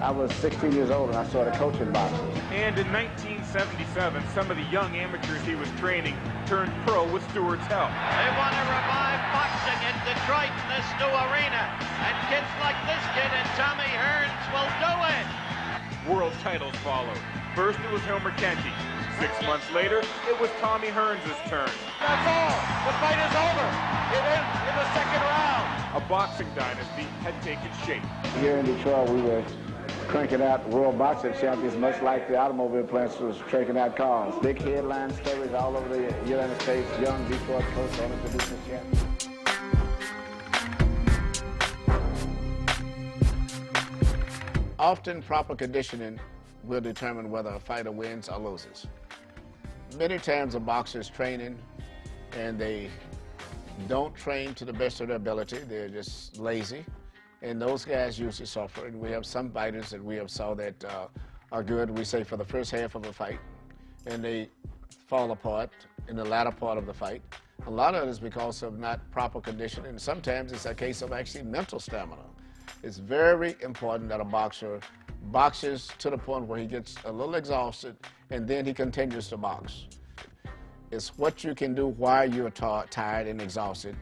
I was 16 years old and I started coaching boxing. And in 1977, some of the young amateurs he was training turned pro with Stewart's help. They want to revive boxing in Detroit in this new arena. And kids like this kid and Tommy Hearns will do it. World titles followed. First it was Hilmer Kenty. 6 months later, it was Tommy Hearns' turn. That's all. The fight is over. It ends in the second round. A boxing dynasty had taken shape. Here in Detroit, we were cranking out world boxing champions, much like the automobile plants was cranking out cars. Big headline stories all over the United States. Young Detroit coach on introducing champions. Often, proper conditioning will determine whether a fighter wins or loses. Many times a boxer is training and they don't train to the best of their ability. They're just lazy. And those guys usually suffer. And we have some fighters that we have saw that are good, we say, for the first half of a fight. And they fall apart in the latter part of the fight. A lot of it is because of not proper conditioning. And sometimes it's a case of actually mental stamina. It's very important that a boxer boxes to the point where he gets a little exhausted and then he continues to box. It's what you can do while you're tired and exhausted.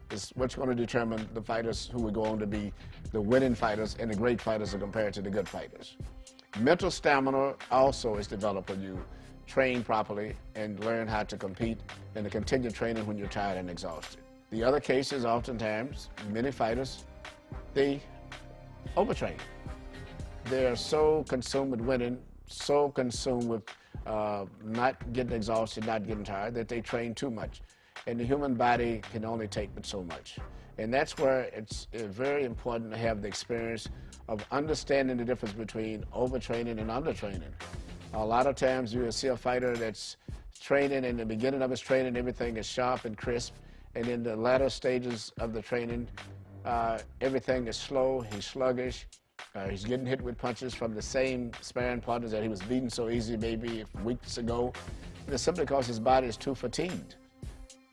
It's what's going to determine the fighters who will go on to be the winning fighters and the great fighters are compared to the good fighters. Mental stamina also is developed when you train properly and learn how to compete and to continue training when you're tired and exhausted. The other case is oftentimes many fighters, they overtrain. They're so consumed with winning, so consumed with not getting exhausted, not getting tired, that they train too much. And the human body can only take but so much. And that's where it's very important to have the experience of understanding the difference between overtraining and undertraining. A lot of times you will see a fighter that's training, in the beginning of his training, everything is sharp and crisp, and in the latter stages of the training, everything is slow, he's sluggish, he's getting hit with punches from the same sparring partners that he was beating so easy maybe weeks ago. And it's simply because his body is too fatigued.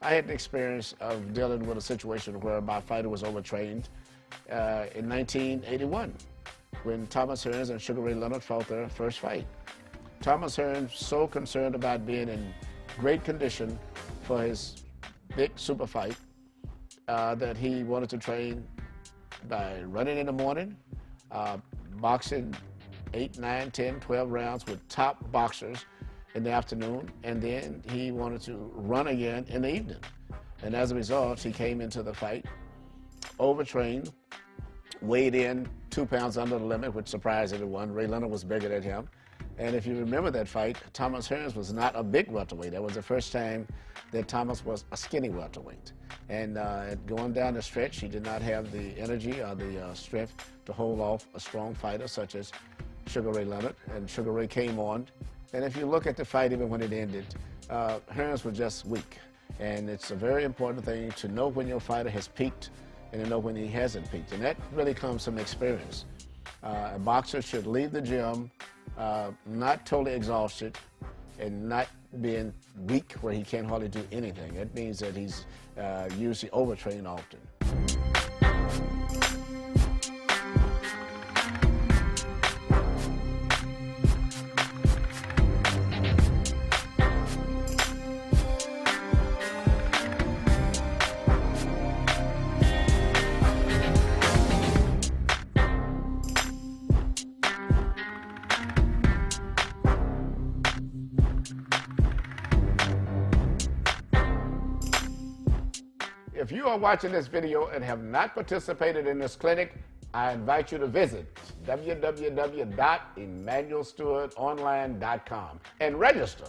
I had the experience of dealing with a situation where my fighter was overtrained in 1981 when Thomas Hearns and Sugar Ray Leonard fought their first fight. Thomas Hearns so concerned about being in great condition for his big super fight that he wanted to train by running in the morning, boxing 8, 9, 10, 12 rounds with top boxers in the afternoon, and then he wanted to run again in the evening. And as a result, he came into the fight overtrained, weighed in 2 pounds under the limit, which surprised everyone. Ray Leonard was bigger than him. And if you remember that fight, Thomas Hearns was not a big welterweight. That was the first time that Thomas was a skinny welterweight. And going down the stretch, he did not have the energy or the strength to hold off a strong fighter such as Sugar Ray Leonard. And Sugar Ray came on. And if you look at the fight, even when it ended, Hearns was just weak. And it's a very important thing to know when your fighter has peaked and to know when he hasn't peaked. And that really comes from experience. A boxer should leave the gym not totally exhausted and not being weak where he can't hardly do anything. That means that he's usually overtrained often. If you are watching this video and have not participated in this clinic, I invite you to visit www.emmanuelstewartonline.com and register.